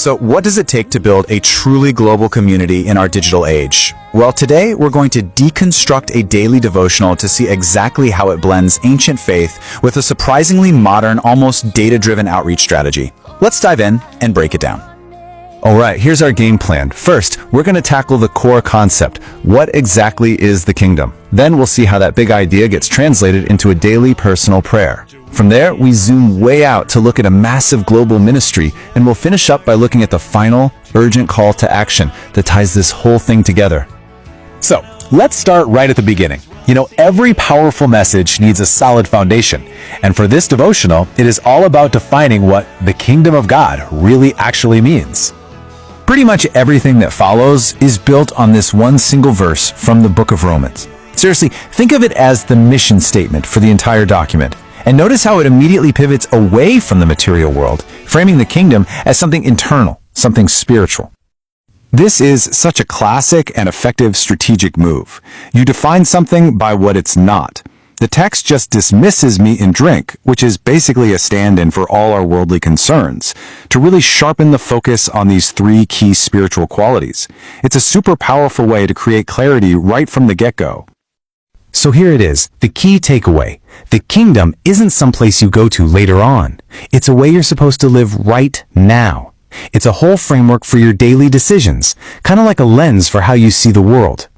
So what does it take to build a truly global community in our digital age? Well, today we're going to deconstruct a daily devotional to see exactly how it blends ancient faith with a surprisingly modern, almost data-driven outreach strategy. Let's dive in and break it down. All right, here's our game plan. First, we're going to tackle the core concept. What exactly is the kingdom? Then we'll see how that big idea gets translated into a daily personal prayer. From there, we zoom way out to look at a massive global ministry, and we'll finish up by looking at the final, urgent call to action that ties this whole thing together. So, let's start right at the beginning. Every powerful message needs a solid foundation. And for this devotional, it is all about defining what the kingdom of God really actually means. Pretty much everything that follows is built on this one single verse from the book of Romans. Seriously, think of it as the mission statement for the entire document. And notice how it immediately pivots away from the material world, framing the kingdom as something internal, something spiritual. This is such a classic and effective strategic move. You define something by what it's not. The text just dismisses meat and drink, which is basically a stand-in for all our worldly concerns, to really sharpen the focus on these three key spiritual qualities. It's a super powerful way to create clarity right from the get-go. So here it is, the key takeaway. The kingdom isn't someplace you go to later on. It's a way you're supposed to live right now. It's a whole framework for your daily decisions, kind of like a lens for how you see the world.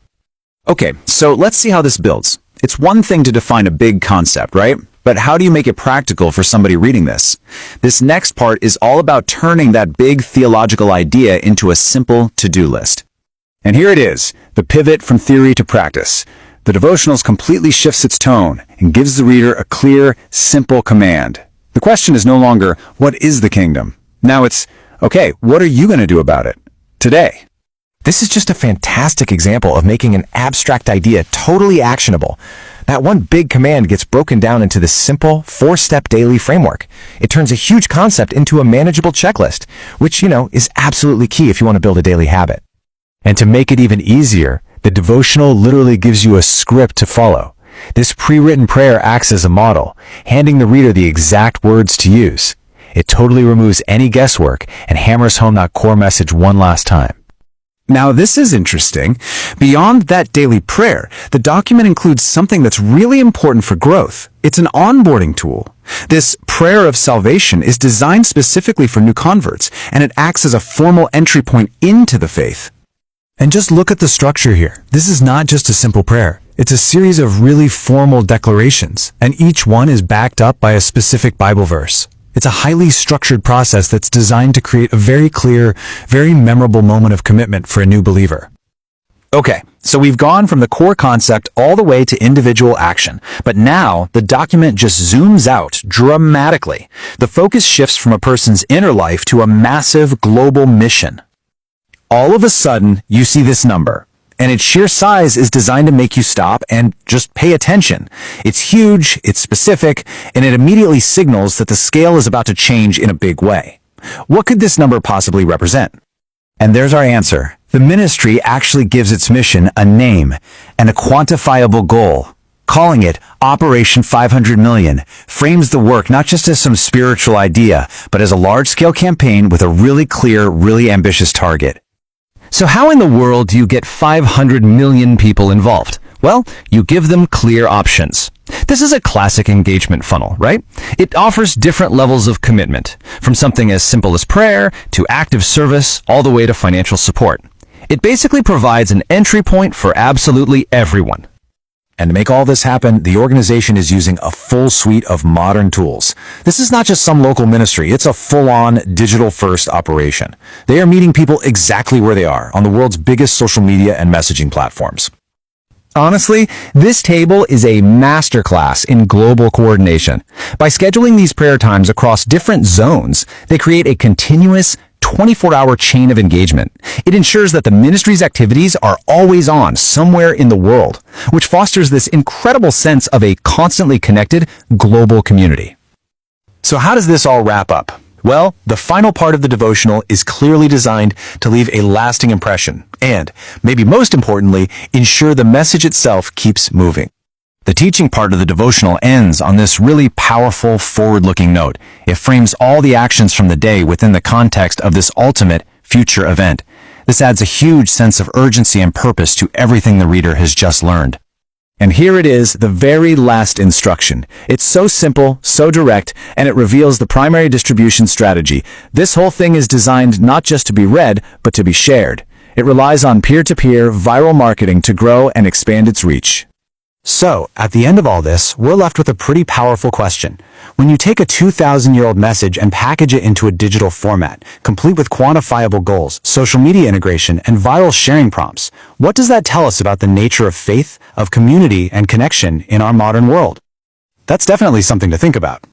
Okay, so let's see how this builds. It's one thing to define a big concept, right? But how do you make it practical for somebody reading this? This next part is all about turning that big theological idea into a simple to-do list. And here it is, the pivot from theory to practice. The devotionals completely shifts its tone and gives the reader a clear, simple command. The question is no longer, what is the kingdom? Now it's, okay, what are you going to do about it today? This is just a fantastic example of making an abstract idea totally actionable. That one big command gets broken down into this simple, four-step daily framework. It turns a huge concept into a manageable checklist, which, is absolutely key if you want to build a daily habit. And to make it even easier, the devotional literally gives you a script to follow. This pre-written prayer acts as a model, handing the reader the exact words to use. It totally removes any guesswork and hammers home that core message one last time. Now this is interesting. Beyond that daily prayer, the document includes something that's really important for growth. It's an onboarding tool. This prayer of salvation is designed specifically for new converts, and it acts as a formal entry point into the faith. And just look at the structure here. This is not just a simple prayer. It's a series of really formal declarations, and each one is backed up by a specific Bible verse. It's a highly structured process that's designed to create a very clear, very memorable moment of commitment for a new believer. Okay, so we've gone from the core concept all the way to individual action, but now the document just zooms out dramatically. The focus shifts from a person's inner life to a massive global mission. All of a sudden, you see this number, and its sheer size is designed to make you stop and just pay attention. It's huge, it's specific, and it immediately signals that the scale is about to change in a big way. What could this number possibly represent? And there's our answer. The ministry actually gives its mission a name and a quantifiable goal. Calling it Operation 500 Million frames the work not just as some spiritual idea, but as a large-scale campaign with a really clear, really ambitious target. So how in the world do you get 500 million people involved? Well, you give them clear options. This is a classic engagement funnel, right? It offers different levels of commitment, from something as simple as prayer to active service, all the way to financial support. It basically provides an entry point for absolutely everyone. And to make all this happen, the organization is using a full suite of modern tools. This is not just some local ministry, it's a full-on digital-first operation. They are meeting people exactly where they are, on the world's biggest social media and messaging platforms. Honestly, this table is a masterclass in global coordination. By scheduling these prayer times across different zones, they create a continuous, 24-hour chain of engagement. It ensures that the ministry's activities are always on somewhere in the world, which fosters this incredible sense of a constantly connected global community. So how does this all wrap up? Well, the final part of the devotional is clearly designed to leave a lasting impression and, maybe most importantly, ensure the message itself keeps moving. The teaching part of the devotional ends on this really powerful, forward-looking note. It frames all the actions from the day within the context of this ultimate future event. This adds a huge sense of urgency and purpose to everything the reader has just learned. And here it is, the very last instruction. It's so simple, so direct, and it reveals the primary distribution strategy. This whole thing is designed not just to be read, but to be shared. It relies on peer-to-peer, viral marketing to grow and expand its reach. So, at the end of all this, we're left with a pretty powerful question. When you take a 2,000-year-old message and package it into a digital format, complete with quantifiable goals, social media integration, and viral sharing prompts, what does that tell us about the nature of faith, of community, and connection in our modern world? That's definitely something to think about.